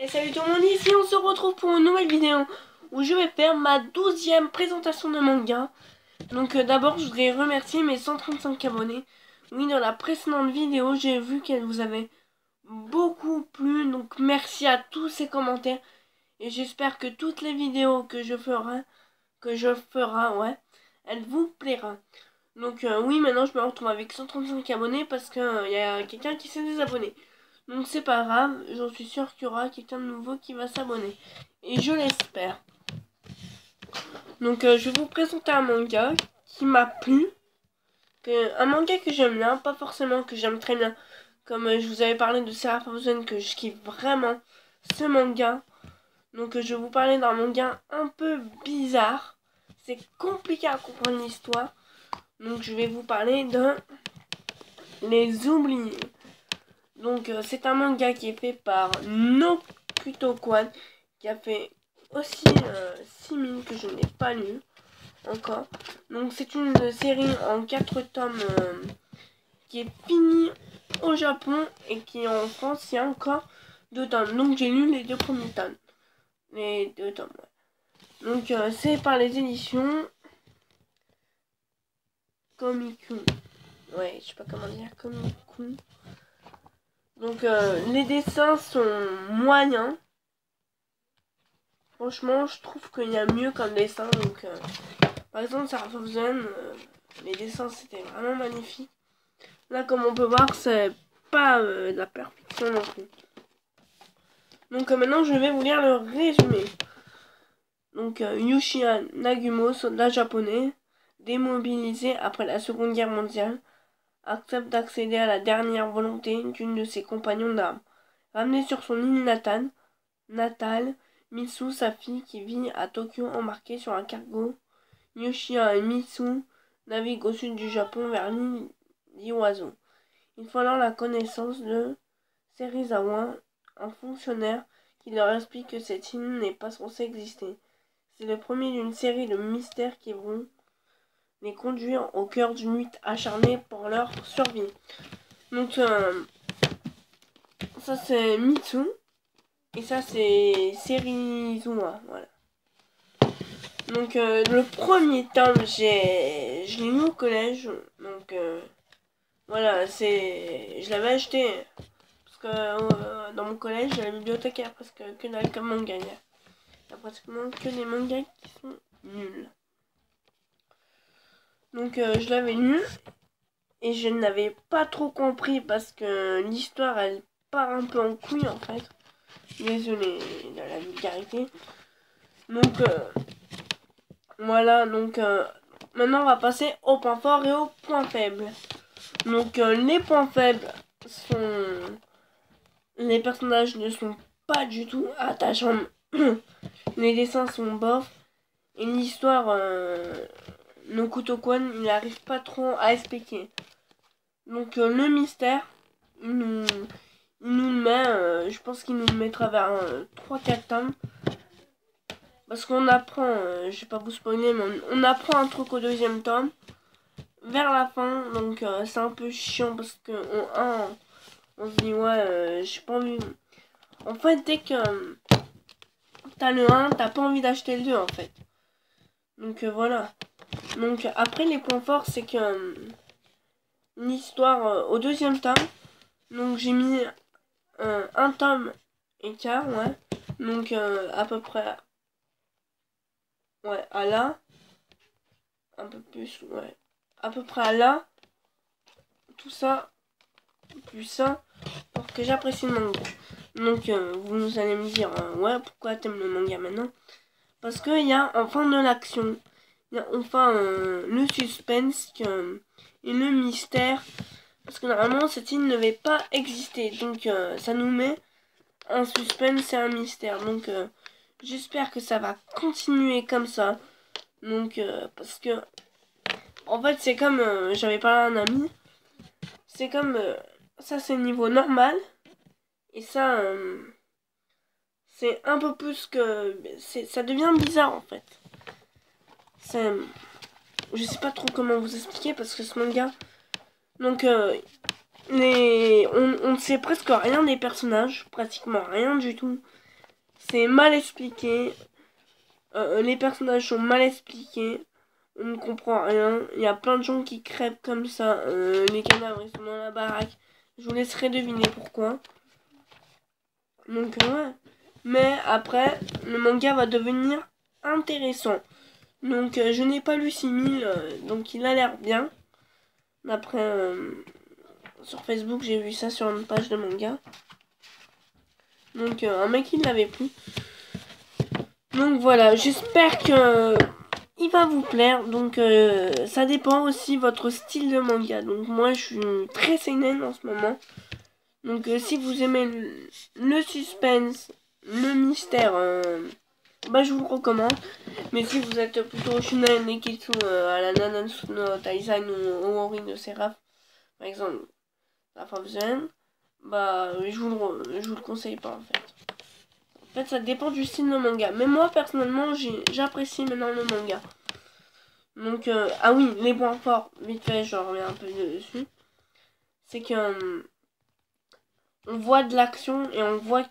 Et salut tout le monde, ici on se retrouve pour une nouvelle vidéo où je vais faire ma 12e présentation de manga. Donc d'abord je voudrais remercier mes 135 abonnés. Oui, dans la précédente vidéo j'ai vu qu'elle vous avait beaucoup plu, donc merci à tous ces commentaires. Et j'espère que toutes les vidéos que je ferai, ouais, elles vous plaira. Donc oui, maintenant je me retrouve avec 135 abonnés parce qu'il y a quelqu'un qui s'est désabonné. Donc c'est pas grave, j'en suis sûre qu'il y aura quelqu'un de nouveau qui va s'abonner. Et je l'espère. Donc je vais vous présenter un manga qui m'a plu. Un manga que j'aime bien, pas forcément que j'aime très bien. Comme je vous avais parlé de Seraph Frozen, que je kiffe vraiment ce manga. Donc je vais vous parler d'un manga un peu bizarre. C'est compliqué à comprendre l'histoire. Donc je vais vous parler de Les Oubliés. Donc c'est un manga qui est fait par Nokuto Kwan, qui a fait aussi 6000 que je n'ai pas lu encore. Donc c'est une série en 4 tomes qui est finie au Japon et qui est en France il y a encore 2 tomes. Donc j'ai lu les 2 premiers tomes. Les 2 tomes, ouais. Donc c'est par les éditions Komiku. Ouais, je sais pas comment dire, Komiku. Donc les dessins sont moyens. Franchement, je trouve qu'il y a mieux comme dessin. Donc par exemple, Seraph Frozen, les dessins c'était vraiment magnifique. Là, comme on peut voir, c'est pas de la perfection non plus. Donc maintenant, je vais vous lire le résumé. Donc Yushiya Nagumo, soldat japonais, démobilisé après la Seconde Guerre mondiale, accepte d'accéder à la dernière volonté d'une de ses compagnons d'armes. Ramené sur son île natale, Mitsu, sa fille, qui vit à Tokyo, embarquée sur un cargo. Yushiya et Mitsu naviguent au sud du Japon vers l'île d'Iwazo. Ils font alors la connaissance de Serizawa, un fonctionnaire qui leur explique que cette île n'est pas censée exister. C'est le premier d'une série de mystères qui vont les conduire au cœur d'une lutte acharnée pour leur survie. Donc ça c'est Mitsu et ça c'est Serizawa, voilà. Donc le premier tome je l'ai lu au collège, donc voilà, je l'avais acheté parce que dans mon collège la bibliothèque il y a presque que dalle comme manga, il y a pratiquement que des mangas qui sont nuls. Donc je l'avais lu et je n'avais pas trop compris parce que l'histoire elle part un peu en couille en fait. Désolé de la vulgarité. Donc voilà, donc maintenant on va passer aux points forts et aux points faibles. Donc les points faibles sont... Les personnages ne sont pas du tout attachants. Les dessins sont bof. Et l'histoire, Nokuto Kwan, il n'arrive pas trop à expliquer. Donc le mystère, il nous le met, je pense qu'il nous le mettra vers 3-4 tomes. Parce qu'on apprend, je vais pas vous spoiler, mais on apprend un truc au deuxième tome. Vers la fin, donc c'est un peu chiant parce que on se dit ouais, j'ai pas envie. En fait, dès que t'as le 1, t'as pas envie d'acheter le 2 en fait. Donc voilà. Donc après les points forts, c'est que l'histoire au deuxième tome. Donc j'ai mis un tome et quart, ouais. Donc à peu près, ouais, à là. Un peu plus, ouais. À peu près à là. Tout ça, plus ça, pour que j'apprécie le manga. Donc vous allez me dire, ouais, pourquoi t'aimes le manga maintenant? Parce qu'il y a enfin de l'action. Il y a enfin le suspense et le mystère. Parce que normalement, cette île ne devait pas exister. Donc ça nous met un suspense et un mystère. Donc j'espère que ça va continuer comme ça. Donc parce que en fait c'est comme j'avais parlé à un ami. C'est comme ça c'est le niveau normal. Et ça c'est un peu plus que... ça devient bizarre en fait. C'est... Je sais pas trop comment vous expliquer parce que ce manga... Donc on ne sait presque rien des personnages. Pratiquement rien du tout. c'est mal expliqué. Les personnages sont mal expliqués. On ne comprend rien. Il y a plein de gens qui crèvent comme ça. Les cadavres, ils sont dans la baraque. Je vous laisserai deviner pourquoi. Donc, ouais. Mais après, le manga va devenir intéressant. Donc, je n'ai pas lu 6000. Donc, il a l'air bien. D'après, sur Facebook, j'ai vu ça sur une page de manga. Donc, un mec, il l'avait plu. Donc, voilà. J'espère que il va vous plaire. Donc, ça dépend aussi votre style de manga. Donc, moi, je suis très seinen en ce moment. Donc, si vous aimez le suspense, le mystère, bah, je vous le recommande. Mais si vous êtes plutôt shonen neketsu à la Nanatsu no Taizai ou Ori no Seraph, par exemple, la femme zen, bah, je vous le conseille pas en fait. En fait, ça dépend du style de manga. Mais moi, personnellement, j'apprécie maintenant le manga. Donc, ah oui, les points forts, vite fait, je reviens un peu dessus. C'est que on voit de l'action et on voit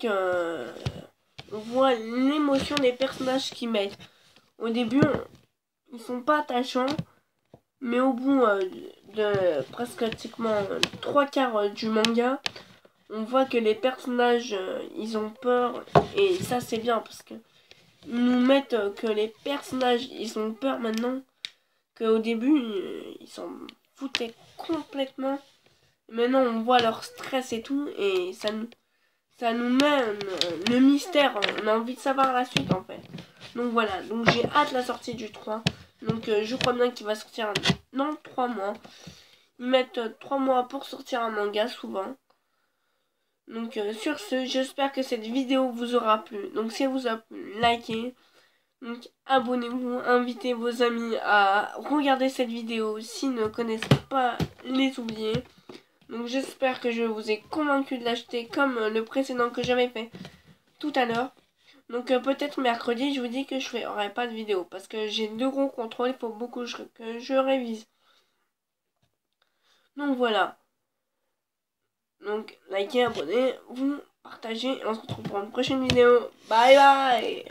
l'émotion des personnages qu'ils mettent. Au début, ils sont pas attachants, mais au bout de presque pratiquement 3/4 du manga, on voit que les personnages, ils ont peur, et ça c'est bien parce que ils nous mettent que les personnages, ils ont peur maintenant, qu'au début, ils s'en foutaient complètement. Maintenant, on voit leur stress et tout, et ça nous met le mystère. On a envie de savoir la suite, en fait. Donc voilà, donc j'ai hâte la sortie du 3. Donc je crois bien qu'il va sortir dans 3 mois. Ils mettent 3 mois pour sortir un manga, souvent. Donc sur ce, j'espère que cette vidéo vous aura plu. Donc si elle vous a plu, likez. Donc abonnez-vous, invitez vos amis à regarder cette vidéo s'ils ne connaissent pas les oubliés. Donc j'espère que je vous ai convaincu de l'acheter comme le précédent que j'avais fait tout à l'heure. Donc peut-être mercredi, je vous dis que je ferai pas de vidéo parce que j'ai 2 gros contrôles, il faut beaucoup que je révise. Donc voilà. Donc likez, abonnez-vous, partagez et on se retrouve pour une prochaine vidéo. Bye bye.